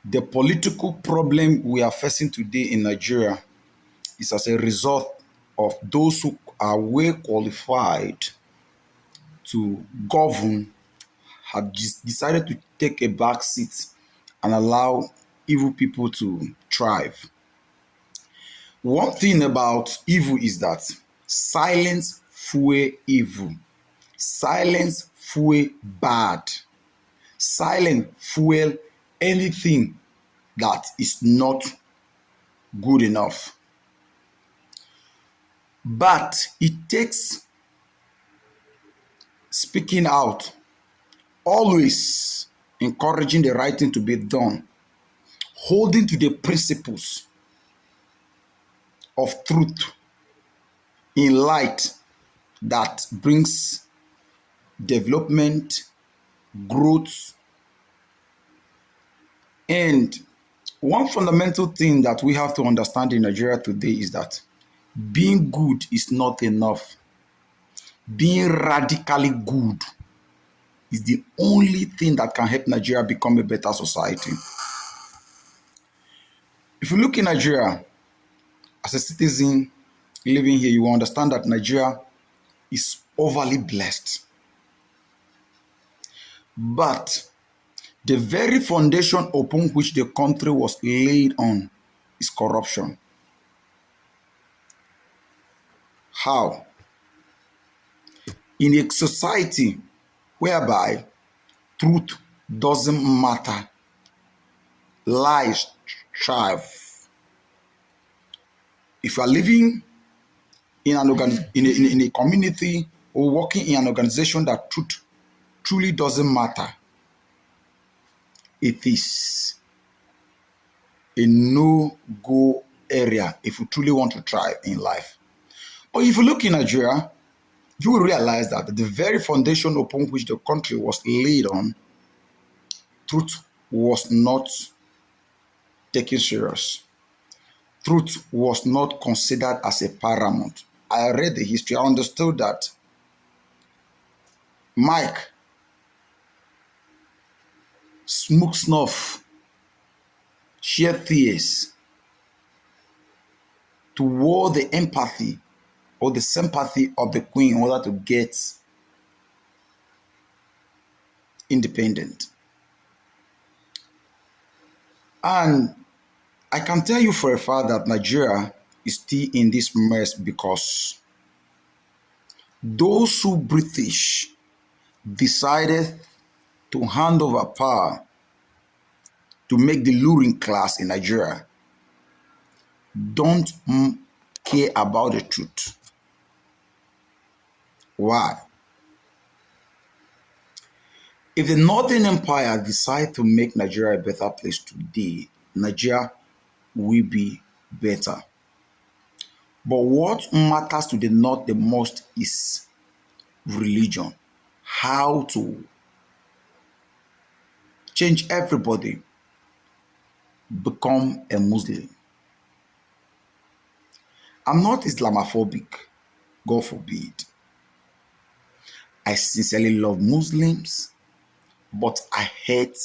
The political problem we are facing today in Nigeria is as a result of those who are well qualified to govern have decided to take a back seat and allow evil people to thrive. One thing about evil is that silence fuel evil. Silence fuel bad. Silence fuel anything that is not good enough. But it takes speaking out, always encouraging the right thing to be done, holding to the principles of truth in light that brings development, growth, and one fundamental thing that we have to understand in Nigeria today is that being good is not enough. Being radically good is the only thing that can help Nigeria become a better society. If you look in Nigeria, as a citizen living here, you will understand that Nigeria is overly blessed. But the very foundation upon which the country was laid on is corruption. How? In a society whereby truth doesn't matter, lies thrive. If you are living in in a community or working in an organization that truth truly doesn't matter, it is a no-go area if you truly want to thrive in life. But if you look in Nigeria, you will realize that the very foundation upon which the country was laid on, truth was not taken serious. Truth was not considered as a paramount. I read the history. I understood that Mike smoked snuff, shed tears to woo the empathy or the sympathy of the queen in order to get independent. And I can tell you for a fact that Nigeria is still in this mess because those who British decided to hand over power to make the ruling class in Nigeria don't care about the truth. Why? If the Northern Empire decide to make Nigeria a better place today, Nigeria will be better. But what matters to the North the most is religion. How to change everybody become a Muslim. I'm not Islamophobic, God forbid. I sincerely love Muslims, but I hate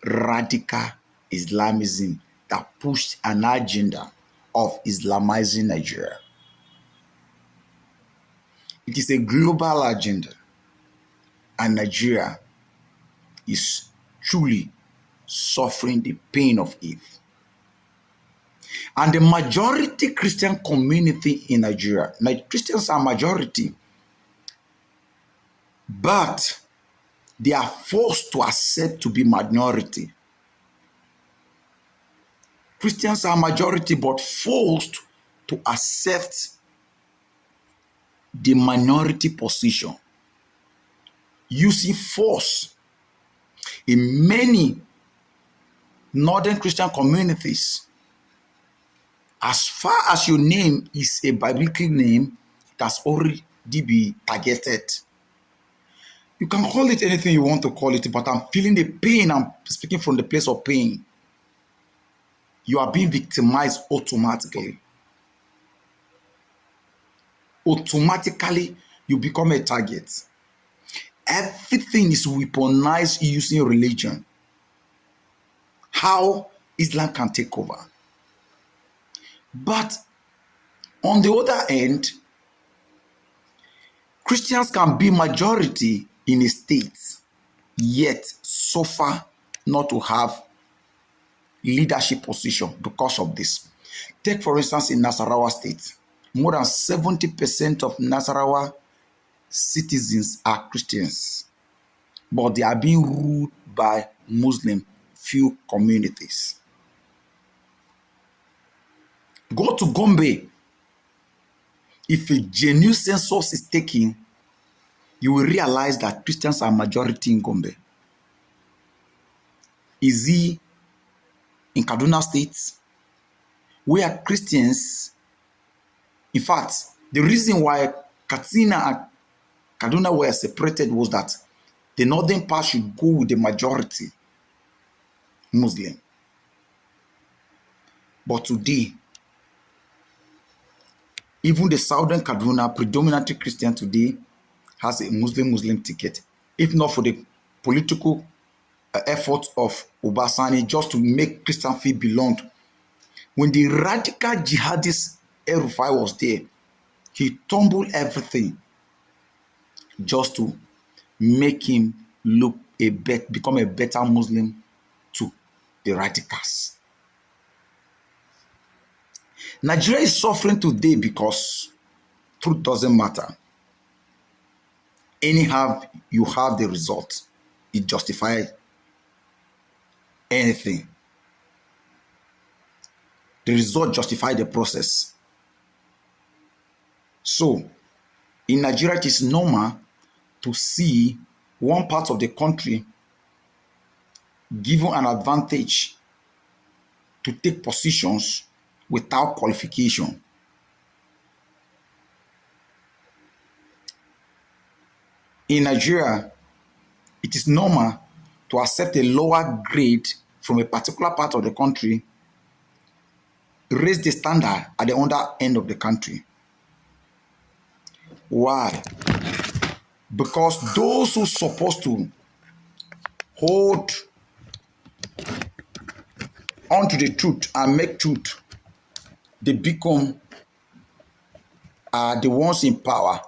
radical Islamism that pushed an agenda of Islamizing Nigeria. It is a global agenda, and Nigeria is truly suffering the pain of it. And the majority Christian community in Nigeria, Christians are majority, but they are forced to accept to be minority. Christians are majority, but forced to accept the minority position, using force. In many northern Christian communities, as far as your name is a biblical name, it has already been targeted. You can call it anything you want to call it, but I'm feeling the pain. I'm speaking from the place of pain. You are being victimized automatically. Automatically, you become a target. Everything is weaponized using religion. how Islam can take over. But on the other end, Christians can be majority in a state, yet suffer not to have leadership position because of this. Take, for instance, in Nasarawa State, more than 70% of Nasarawa citizens are Christians, but they are being ruled by Muslim few communities. Go to Gombe. If a genuine census is taken, you will realize that Christians are majority in Gombe. Is he in Kaduna State, where Christians, in fact, the reason why Katsina and Kaduna were separated was that the northern part should go with the majority Muslim. But today, even the southern Kaduna, predominantly Christian today, has a Muslim ticket. If not for the political effort of Obasani just to make Christian feel belonged. When the radical jihadist El-Rufai was there, he tumbled everything just to make him become a better Muslim to the radicals. Nigeria is suffering today because truth doesn't matter. Anyhow, you have the result. It justifies anything. The result justifies the process. So, in Nigeria, it is normal to see one part of the country given an advantage to take positions without qualification. In Nigeria, it is normal to accept a lower grade from a particular part of the country, raise the standard at the other end of the country. Why? Because those who are supposed to hold onto the truth and make truth, they become the ones in power.